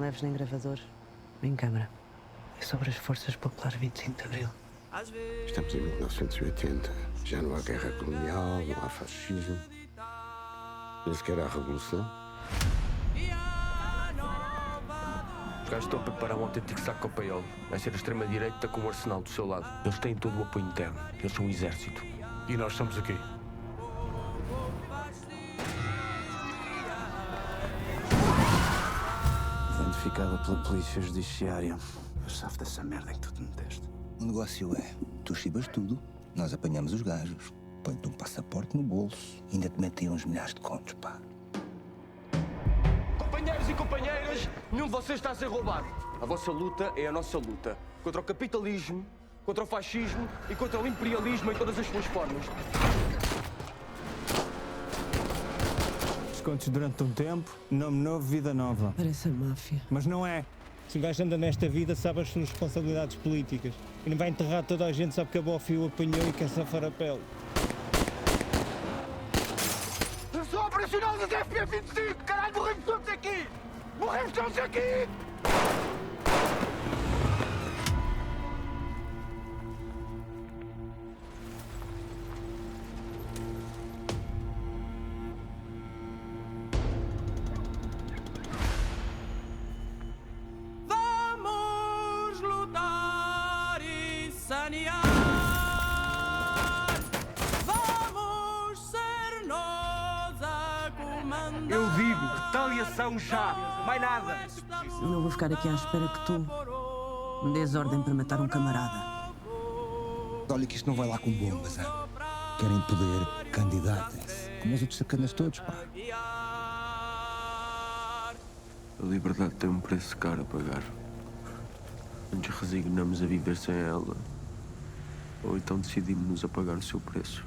leves nem gravador, nem câmara. É sobre as Forças Populares 25 de Abril. Estamos em 1980. Já não há guerra colonial, não há fascismo. Nem sequer há revolução. Os gajos estão a preparar um autêntico saco ao paiol. Vai ser a extrema-direita com o arsenal do seu lado. Eles têm todo o apoio interno. Eles são o exército. E nós estamos aqui. Identificada pela polícia judiciária. Eu safo dessa merda em que tu te meteste. O negócio é, tu chibas tudo, nós apanhamos os gajos, põe-te um passaporte no bolso, ainda te metem uns milhares de contos, pá. Companheiros e companheiras, nenhum de vocês está a ser roubado. A vossa luta é a nossa luta. Contra o capitalismo, contra o fascismo e contra o imperialismo em todas as suas formas. Descontos durante um tempo, nome novo, vida nova. Parece a máfia. Mas não é. Se o gajo anda nesta vida, sabe as suas responsabilidades políticas. E não vai enterrar toda a gente só porque a Bofi o apanhou e quer safar a pele. Eu sou operacional das FP25! Caralho, morremos todos aqui! Morremos todos aqui! Vamos lutar e sanear. Vamos ser nós a comandar. Eu digo, retaliação já! Mais nada! Eu vou ficar aqui à espera que tu me dês ordem para matar um camarada. Olha que isto não vai lá com bombas, hein? Querem poder, candidatem-se, como os outros sacanas todos, pá. A liberdade tem um preço caro a pagar. Nos resignamos a viver sem ela, ou então decidimos-nos a pagar o seu preço.